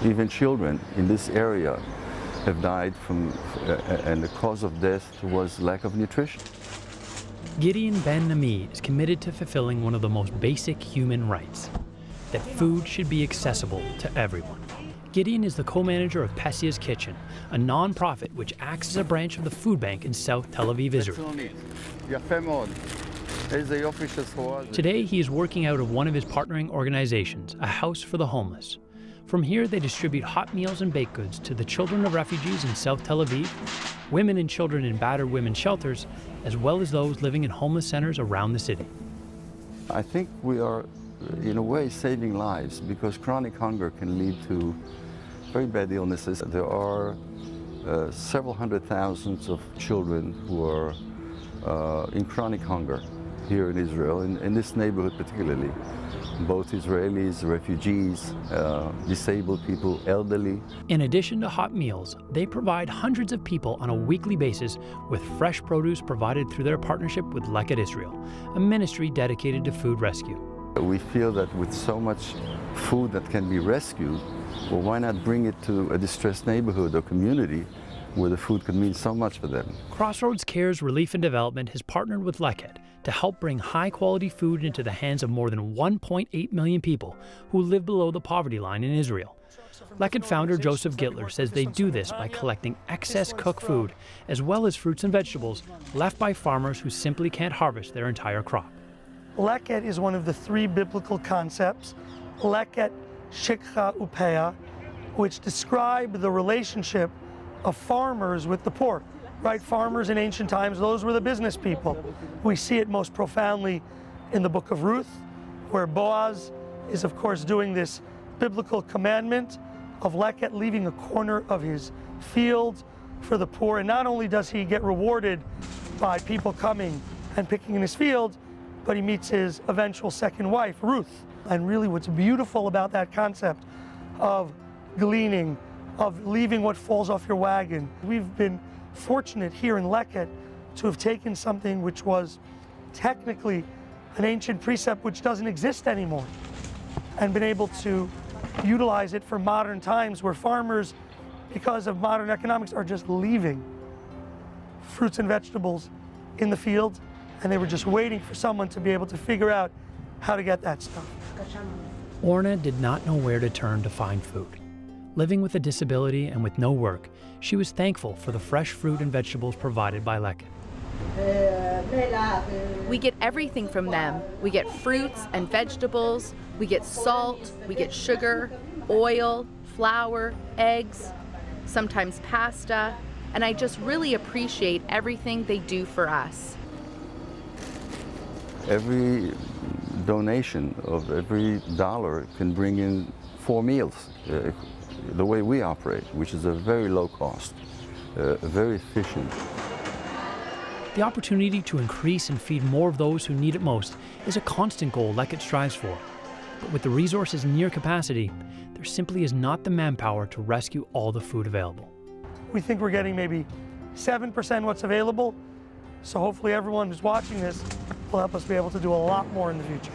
Even children in this area have died from, and the cause of death was lack of nutrition. Gideon Ben-Ami is committed to fulfilling one of the most basic human rights, that food should be accessible to everyone. Gideon is the co-manager of Pesia's Kitchen, a non-profit which acts as a branch of the food bank in South Tel Aviv, Israel. Today, he is working out of one of his partnering organizations, a house for the homeless. From here, they distribute hot meals and baked goods to the children of refugees in South Tel Aviv, women and children in battered women's shelters, as well as those living in homeless centers around the city. I think we are, in a way, saving lives, because chronic hunger can lead to very bad illnesses. There are several hundred thousands of children who are in chronic hunger here in Israel, in this neighborhood particularly. Both Israelis, refugees, disabled people, elderly. In addition to hot meals, they provide hundreds of people on a weekly basis with fresh produce provided through their partnership with Leket Israel, a ministry dedicated to food rescue. We feel that with so much food that can be rescued, well, why not bring it to a distressed neighborhood or community where the food could mean so much for them? Crossroads Cares Relief and Development has partnered with Leket to help bring high-quality food into the hands of more than 1.8 million people who live below the poverty line in Israel. Leket founder Joseph Gittler says they do this by collecting excess cooked food, as well as fruits and vegetables left by farmers who simply can't harvest their entire crop. Leket is one of the three biblical concepts, Leket, Shikha, Upeah, which describe the relationship of farmers with the poor. Right, farmers in ancient times, those were the business people. We see it most profoundly in the book of Ruth, where Boaz is, of course, doing this biblical commandment of Leket, leaving a corner of his field for the poor. And not only does he get rewarded by people coming and picking in his field, but he meets his eventual second wife, Ruth. And really what's beautiful about that concept of gleaning, of leaving what falls off your wagon. We've been fortunate here in Leket to have taken something which was technically an ancient precept which doesn't exist anymore, and been able to utilize it for modern times where farmers, because of modern economics, are just leaving fruits and vegetables in the field, and they were just waiting for someone to be able to figure out how to get that stuff. Orna did not know where to turn to find food. Living with a disability and with no work, she was thankful for the fresh fruit and vegetables provided by Leket. We get everything from them. We get fruits and vegetables, we get salt, we get sugar, oil, flour, eggs, sometimes pasta, and I just really appreciate everything they do for us. Every donation of every dollar can bring in 4 meals. The way we operate, which is a very low cost, very efficient. The opportunity to increase and feed more of those who need it most is a constant goal Leket strives for. But with the resources near capacity, there simply is not the manpower to rescue all the food available. We think we're getting maybe 7% what's available, so hopefully everyone who's watching this will help us be able to do a lot more in the future.